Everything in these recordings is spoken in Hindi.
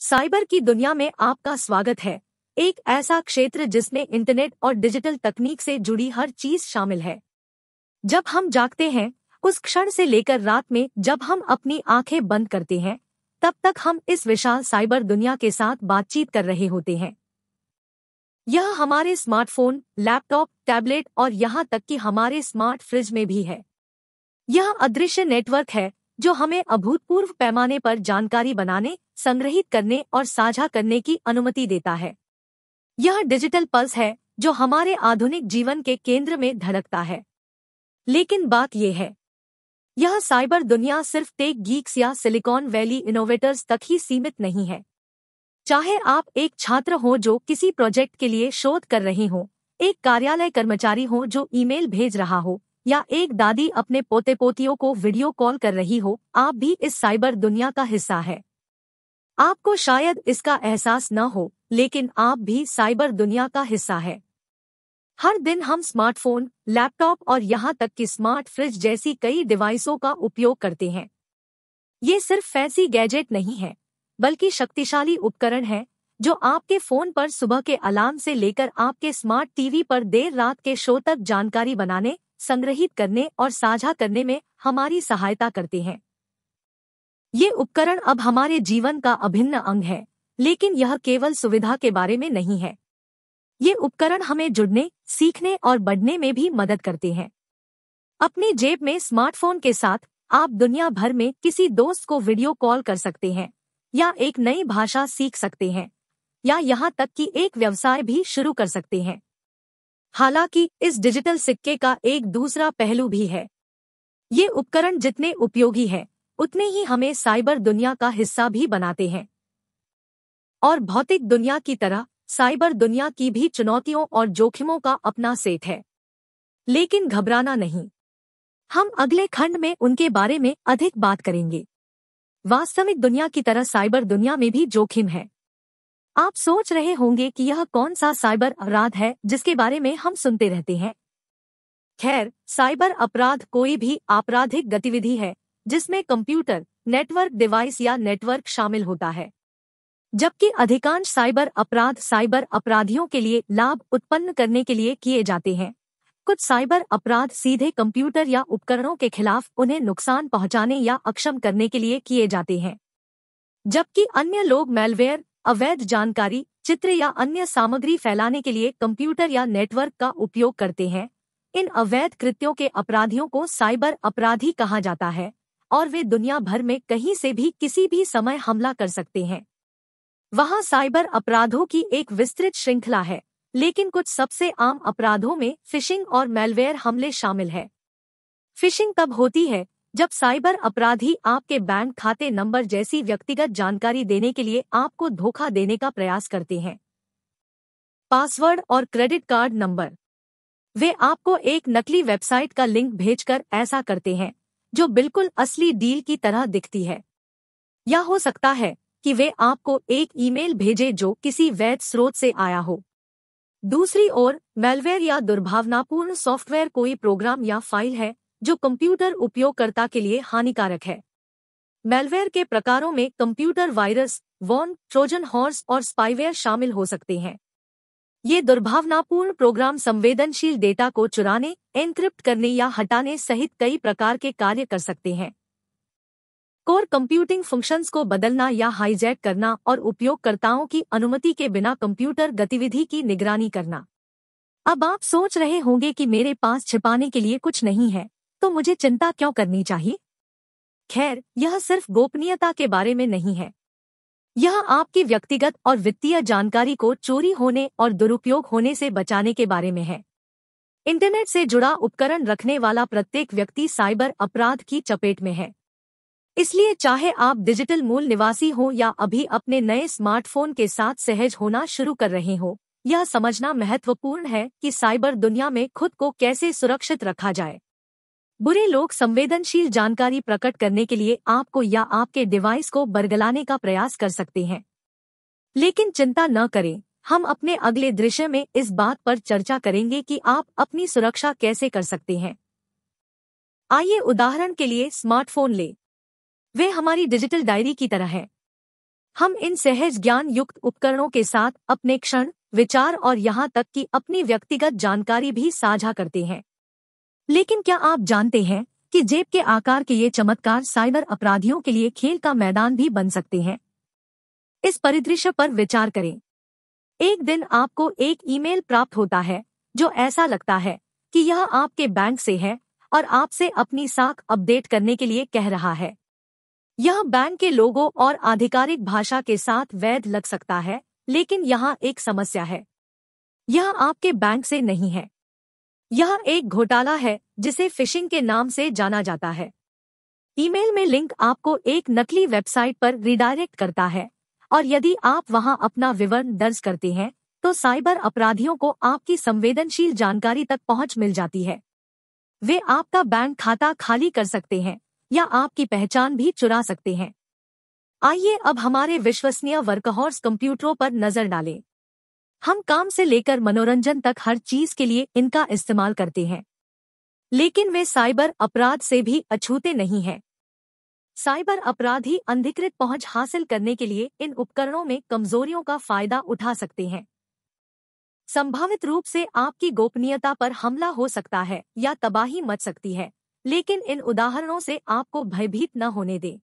साइबर की दुनिया में आपका स्वागत है। एक ऐसा क्षेत्र जिसमें इंटरनेट और डिजिटल तकनीक से जुड़ी हर चीज शामिल है। जब हम जागते हैं, उस क्षण से लेकर रात में जब हम अपनी आंखें बंद करते हैं, तब तक हम इस विशाल साइबर दुनिया के साथ बातचीत कर रहे होते हैं। यह हमारे स्मार्टफोन, लैपटॉप, टैबलेट और यहाँ तक कि हमारे स्मार्ट फ्रिज में भी है। यह अदृश्य नेटवर्क है जो हमें अभूतपूर्व पैमाने पर जानकारी बनाने, संग्रहित करने और साझा करने की अनुमति देता है। यह डिजिटल पल्स है जो हमारे आधुनिक जीवन के केंद्र में धड़कता है। लेकिन बात यह है, यह साइबर दुनिया सिर्फ टेक गीक्स या सिलिकॉन वैली इनोवेटर्स तक ही सीमित नहीं है। चाहे आप एक छात्र हो जो किसी प्रोजेक्ट के लिए शोध कर रहे हो, एक कार्यालय कर्मचारी हो जो ईमेल भेज रहा हो, या एक दादी अपने पोते पोतियों को वीडियो कॉल कर रही हो, आप भी इस साइबर दुनिया का हिस्सा है। आपको शायद इसका एहसास न हो, लेकिन आप भी साइबर दुनिया का हिस्सा है। हर दिन हम स्मार्टफोन, लैपटॉप और यहाँ तक कि स्मार्ट फ्रिज जैसी कई डिवाइसों का उपयोग करते हैं। ये सिर्फ फैंसी गैजेट नहीं है, बल्कि शक्तिशाली उपकरण है जो आपके फोन पर सुबह के अलार्म से लेकर आपके स्मार्ट टीवी पर देर रात के शो तक जानकारी बनाने, संग्रहित करने और साझा करने में हमारी सहायता करते हैं। ये उपकरण अब हमारे जीवन का अभिन्न अंग है, लेकिन यह केवल सुविधा के बारे में नहीं है। ये उपकरण हमें जुड़ने, सीखने और बढ़ने में भी मदद करते हैं। अपनी जेब में स्मार्टफोन के साथ आप दुनिया भर में किसी दोस्त को वीडियो कॉल कर सकते हैं, या एक नई भाषा सीख सकते हैं, या यहाँ तक कि एक व्यवसाय भी शुरू कर सकते हैं। हालांकि इस डिजिटल सिक्के का एक दूसरा पहलू भी है। ये उपकरण जितने उपयोगी हैं, उतने ही हमें साइबर दुनिया का हिस्सा भी बनाते हैं। और भौतिक दुनिया की तरह साइबर दुनिया की भी चुनौतियों और जोखिमों का अपना सेट है। लेकिन घबराना नहीं, हम अगले खंड में उनके बारे में अधिक बात करेंगे। वास्तविक दुनिया की तरह साइबर दुनिया में भी जोखिम है। आप सोच रहे होंगे कि यह कौन सा साइबर अपराध है जिसके बारे में हम सुनते रहते हैं। खैर, साइबर अपराध कोई भी आपराधिक गतिविधि है जिसमें कंप्यूटर, नेटवर्क डिवाइस या नेटवर्क शामिल होता है। जबकि अधिकांश साइबर अपराध साइबर अपराधियों के लिए लाभ उत्पन्न करने के लिए किए जाते हैं, कुछ साइबर अपराध सीधे कंप्यूटर या उपकरणों के खिलाफ उन्हें नुकसान पहुंचाने या अक्षम करने के लिए किए जाते हैं। जबकि अन्य लोग मैलवेयर, अवैध जानकारी, चित्र या अन्य सामग्री फैलाने के लिए कंप्यूटर या नेटवर्क का उपयोग करते हैं। इन अवैध कृत्यों के अपराधियों को साइबर अपराधी कहा जाता है, और वे दुनिया भर में कहीं से भी किसी भी समय हमला कर सकते हैं। वहाँ साइबर अपराधों की एक विस्तृत श्रृंखला है, लेकिन कुछ सबसे आम अपराधों में फिशिंग और मैलवेयर हमले शामिल है। फिशिंग तब होती है जब साइबर अपराधी आपके बैंक खाते नंबर जैसी व्यक्तिगत जानकारी देने के लिए आपको धोखा देने का प्रयास करते हैं। पासवर्ड और क्रेडिट कार्ड नंबर, वे आपको एक नकली वेबसाइट का लिंक भेजकर ऐसा करते हैं जो बिल्कुल असली डील की तरह दिखती है। या हो सकता है कि वे आपको एक ईमेल भेजे जो किसी वैध स्रोत से आया हो। दूसरी ओर, मैलवेयर या दुर्भावनापूर्ण सॉफ्टवेयर कोई प्रोग्राम या फाइल है जो कंप्यूटर उपयोगकर्ता के लिए हानिकारक है। मैलवेयर के प्रकारों में computer virus, worm, Trojan horse और स्पाईवेयर शामिल हो सकते हैं। ये दुर्भावनापूर्ण प्रोग्राम संवेदनशील डेटा को चुराने, एन्क्रिप्ट करने या हटाने सहित कई प्रकार के कार्य कर सकते हैं। कोर कंप्यूटिंग फंक्शंस को बदलना या हाईजैक करना और उपयोगकर्ताओं की अनुमति के बिना कंप्यूटर गतिविधि की निगरानी करना। अब आप सोच रहे होंगे कि मेरे पास छिपाने के लिए कुछ नहीं है, तो मुझे चिंता क्यों करनी चाहिए? खैर, यह सिर्फ गोपनीयता के बारे में नहीं है। यह आपकी व्यक्तिगत और वित्तीय जानकारी को चोरी होने और दुरुपयोग होने से बचाने के बारे में है। इंटरनेट से जुड़ा उपकरण रखने वाला प्रत्येक व्यक्ति साइबर अपराध की चपेट में है। इसलिए चाहे आप डिजिटल मूल निवासी हो या अभी अपने नए स्मार्टफोन के साथ सहज होना शुरू कर रहे हो, यह समझना महत्वपूर्ण है कि साइबर दुनिया में खुद को कैसे सुरक्षित रखा जाए। बुरे लोग संवेदनशील जानकारी प्रकट करने के लिए आपको या आपके डिवाइस को बरगलाने का प्रयास कर सकते हैं। लेकिन चिंता न करें, हम अपने अगले दृश्य में इस बात पर चर्चा करेंगे कि आप अपनी सुरक्षा कैसे कर सकते हैं। आइए उदाहरण के लिए स्मार्टफोन लें। वे हमारी डिजिटल डायरी की तरह है। हम इन सहज ज्ञान युक्त उपकरणों के साथ अपने क्षण, विचार और यहाँ तक कि अपनी व्यक्तिगत जानकारी भी साझा करते हैं। लेकिन क्या आप जानते हैं कि जेब के आकार के ये चमत्कार साइबर अपराधियों के लिए खेल का मैदान भी बन सकते हैं? इस परिदृश्य पर विचार करें। एक दिन आपको एक ईमेल प्राप्त होता है जो ऐसा लगता है कि यह आपके बैंक से है और आपसे अपनी साख अपडेट करने के लिए कह रहा है। यह बैंक के लोगों और आधिकारिक भाषा के साथ वैध लग सकता है, लेकिन यहाँ एक समस्या है। यह आपके बैंक से नहीं है। यह एक घोटाला है जिसे फिशिंग के नाम से जाना जाता है। ईमेल में लिंक आपको एक नकली वेबसाइट पर रिडायरेक्ट करता है और यदि आप वहां अपना विवरण दर्ज करते हैं तो साइबर अपराधियों को आपकी संवेदनशील जानकारी तक पहुंच मिल जाती है। वे आपका बैंक खाता खाली कर सकते हैं या आपकी पहचान भी चुरा सकते हैं। आइए अब हमारे विश्वसनीय वर्कहॉर्स कंप्यूटरों पर नजर डालें। हम काम से लेकर मनोरंजन तक हर चीज के लिए इनका इस्तेमाल करते हैं, लेकिन वे साइबर अपराध से भी अछूते नहीं हैं। साइबर अपराधी अनधिकृत पहुंच हासिल करने के लिए इन उपकरणों में कमजोरियों का फायदा उठा सकते हैं। संभावित रूप से आपकी गोपनीयता पर हमला हो सकता है या तबाही मच सकती है, लेकिन इन उदाहरणों से आपको भयभीत न होने दें।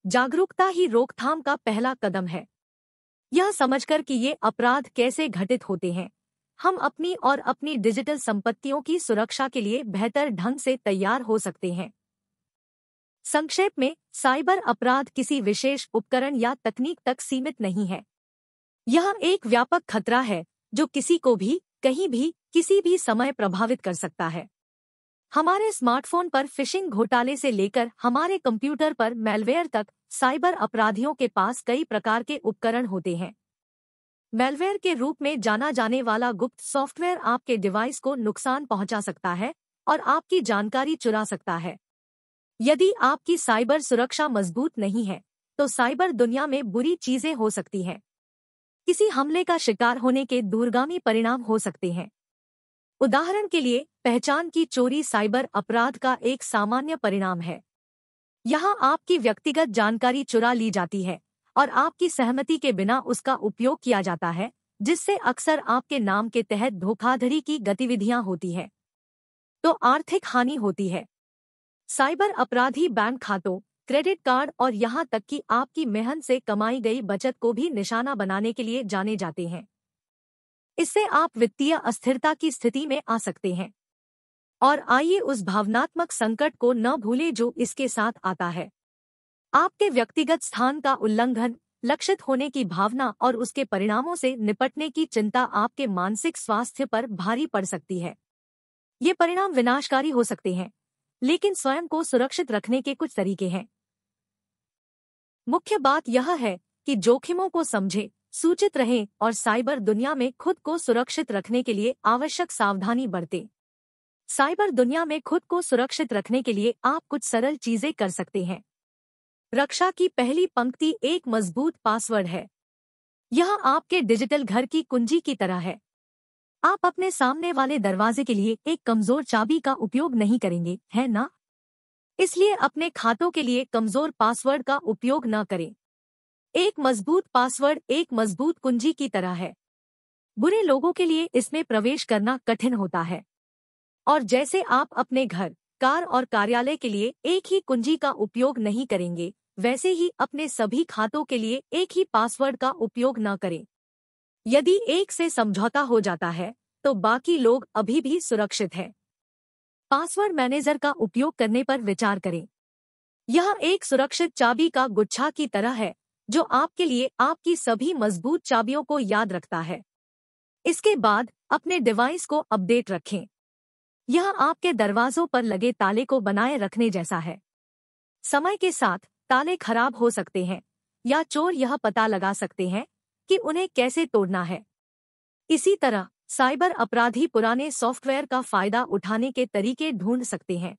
जागरूकता ही रोकथाम का पहला कदम है। यह समझकर कि ये अपराध कैसे घटित होते हैं, हम अपनी और अपनी डिजिटल संपत्तियों की सुरक्षा के लिए बेहतर ढंग से तैयार हो सकते हैं। संक्षेप में, साइबर अपराध किसी विशेष उपकरण या तकनीक तक सीमित नहीं है। यह एक व्यापक खतरा है जो किसी को भी, कहीं भी, किसी भी समय प्रभावित कर सकता है। हमारे स्मार्टफोन पर फिशिंग घोटाले से लेकर हमारे कंप्यूटर पर मैलवेयर तक, साइबर अपराधियों के पास कई प्रकार के उपकरण होते हैं। मैलवेयर के रूप में जाना जाने वाला गुप्त सॉफ्टवेयर आपके डिवाइस को नुकसान पहुंचा सकता है और आपकी जानकारी चुरा सकता है। यदि आपकी साइबर सुरक्षा मजबूत नहीं है, तो साइबर दुनिया में बुरी चीजें हो सकती हैं। किसी हमले का शिकार होने के दूरगामी परिणाम हो सकते हैं। उदाहरण के लिए, पहचान की चोरी साइबर अपराध का एक सामान्य परिणाम है। यहाँ आपकी व्यक्तिगत जानकारी चुरा ली जाती है और आपकी सहमति के बिना उसका उपयोग किया जाता है, जिससे अक्सर आपके नाम के तहत धोखाधड़ी की गतिविधियां होती हैं। तो आर्थिक हानि होती है। साइबर अपराधी बैंक खातों, क्रेडिट कार्ड और यहाँ तक कि आपकी मेहनत से कमाई गई बचत को भी निशाना बनाने के लिए जाने जाते हैं। इससे आप वित्तीय अस्थिरता की स्थिति में आ सकते हैं। और आइए उस भावनात्मक संकट को न भूलें जो इसके साथ आता है। आपके व्यक्तिगत स्थान का उल्लंघन, लक्षित होने की भावना और उसके परिणामों से निपटने की चिंता आपके मानसिक स्वास्थ्य पर भारी पड़ सकती है। ये परिणाम विनाशकारी हो सकते हैं, लेकिन स्वयं को सुरक्षित रखने के कुछ तरीके हैं। मुख्य बात यह है कि जोखिमों को समझें, सूचित रहें और साइबर दुनिया में खुद को सुरक्षित रखने के लिए आवश्यक सावधानी बरतें। साइबर दुनिया में खुद को सुरक्षित रखने के लिए आप कुछ सरल चीजें कर सकते हैं। रक्षा की पहली पंक्ति एक मजबूत पासवर्ड है। यह आपके डिजिटल घर की कुंजी की तरह है। आप अपने सामने वाले दरवाजे के लिए एक कमजोर चाबी का उपयोग नहीं करेंगे, है ना? इसलिए अपने खातों के लिए कमजोर पासवर्ड का उपयोग न करें। एक मजबूत पासवर्ड एक मजबूत कुंजी की तरह है। बुरे लोगों के लिए इसमें प्रवेश करना कठिन होता है। और जैसे आप अपने घर, कार और कार्यालय के लिए एक ही कुंजी का उपयोग नहीं करेंगे, वैसे ही अपने सभी खातों के लिए एक ही पासवर्ड का उपयोग न करें। यदि एक से समझौता हो जाता है, तो बाकी लोग अभी भी सुरक्षित हैं। पासवर्ड मैनेजर का उपयोग करने पर विचार करें। यह एक सुरक्षित चाबी का गुच्छा की तरह है, जो आपके लिए आपकी सभी मजबूत चाबियों को याद रखता है। इसके बाद अपने डिवाइस को अपडेट रखें। यह आपके दरवाजों पर लगे ताले को बनाए रखने जैसा है। समय के साथ ताले खराब हो सकते हैं या चोर यह पता लगा सकते हैं कि उन्हें कैसे तोड़ना है। इसी तरह साइबर अपराधी पुराने सॉफ्टवेयर का फायदा उठाने के तरीके ढूंढ सकते हैं।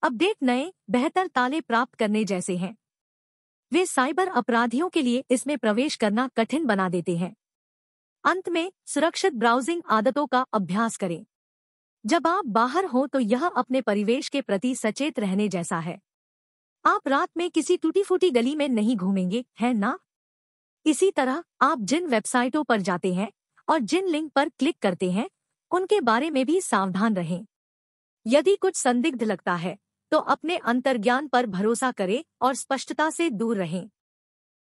अपडेट नए, बेहतर ताले प्राप्त करने जैसे हैं। वे साइबर अपराधियों के लिए इसमें प्रवेश करना कठिन बना देते हैं। अंत में, सुरक्षित ब्राउजिंग आदतों का अभ्यास करें। जब आप बाहर हो तो यह अपने परिवेश के प्रति सचेत रहने जैसा है। आप रात में किसी टूटी फूटी गली में नहीं घूमेंगे, है ना? इसी तरह आप जिन वेबसाइटों पर जाते हैं और जिन लिंक पर क्लिक करते हैं, उनके बारे में भी सावधान रहें। यदि कुछ संदिग्ध लगता है, तो अपने अंतर्ज्ञान पर भरोसा करें और स्पष्टता से दूर रहें।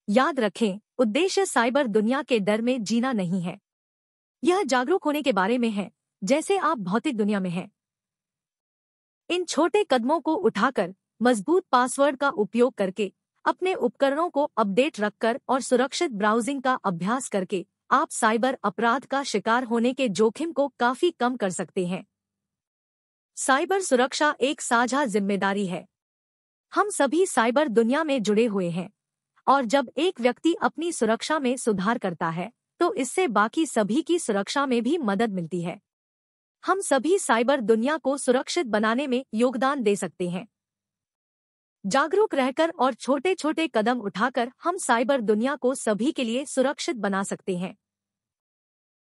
याद रखें, उद्देश्य साइबर दुनिया के डर में जीना नहीं है। यह जागरूक होने के बारे में है, जैसे आप भौतिक दुनिया में हैं। इन छोटे कदमों को उठाकर, मजबूत पासवर्ड का उपयोग करके, अपने उपकरणों को अपडेट रखकर और सुरक्षित ब्राउजिंग का अभ्यास करके आप साइबर अपराध का शिकार होने के जोखिम को काफी कम कर सकते हैं। साइबर सुरक्षा एक साझा जिम्मेदारी है। हम सभी साइबर दुनिया में जुड़े हुए हैं, और जब एक व्यक्ति अपनी सुरक्षा में सुधार करता है, तो इससे बाकी सभी की सुरक्षा में भी मदद मिलती है। हम सभी साइबर दुनिया को सुरक्षित बनाने में योगदान दे सकते हैं। जागरूक रहकर और छोटे छोटे कदम उठाकर हम साइबर दुनिया को सभी के लिए सुरक्षित बना सकते हैं।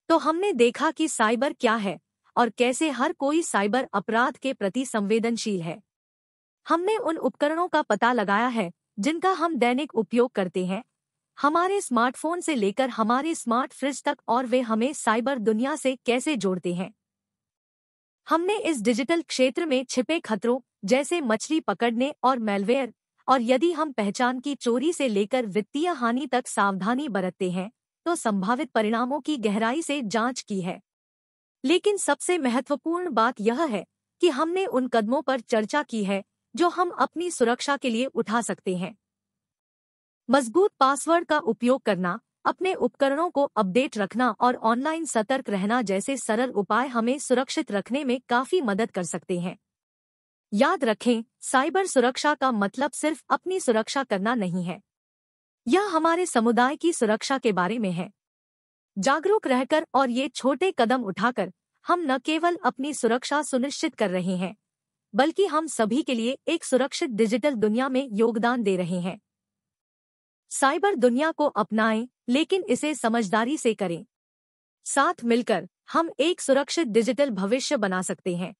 तो हमने देखा कि साइबर क्या है और कैसे हर कोई साइबर अपराध के प्रति संवेदनशील है। हमने उन उपकरणों का पता लगाया है जिनका हम दैनिक उपयोग करते हैं, हमारे स्मार्टफोन से लेकर हमारे स्मार्ट फ्रिज तक, और वे हमें साइबर दुनिया से कैसे जोड़ते हैं। हमने इस डिजिटल क्षेत्र में छिपे खतरों जैसे मछली पकड़ने और मैलवेयर, और यदि हम पहचान की चोरी से लेकर वित्तीय हानि तक सावधानी बरतते हैं, तो संभावित परिणामों की गहराई से जांच की है। लेकिन सबसे महत्वपूर्ण बात यह है कि हमने उन कदमों पर चर्चा की है जो हम अपनी सुरक्षा के लिए उठा सकते हैं। मजबूत पासवर्ड का उपयोग करना, अपने उपकरणों को अपडेट रखना और ऑनलाइन सतर्क रहना जैसे सरल उपाय हमें सुरक्षित रखने में काफी मदद कर सकते हैं। याद रखें, साइबर सुरक्षा का मतलब सिर्फ अपनी सुरक्षा करना नहीं है। यह हमारे समुदाय की सुरक्षा के बारे में है। जागरूक रहकर और ये छोटे कदम उठाकर हम न केवल अपनी सुरक्षा सुनिश्चित कर रहे हैं, बल्कि हम सभी के लिए एक सुरक्षित डिजिटल दुनिया में योगदान दे रहे हैं। साइबर दुनिया को अपनाएं, लेकिन इसे समझदारी से करें। साथ मिलकर हम एक सुरक्षित डिजिटल भविष्य बना सकते हैं।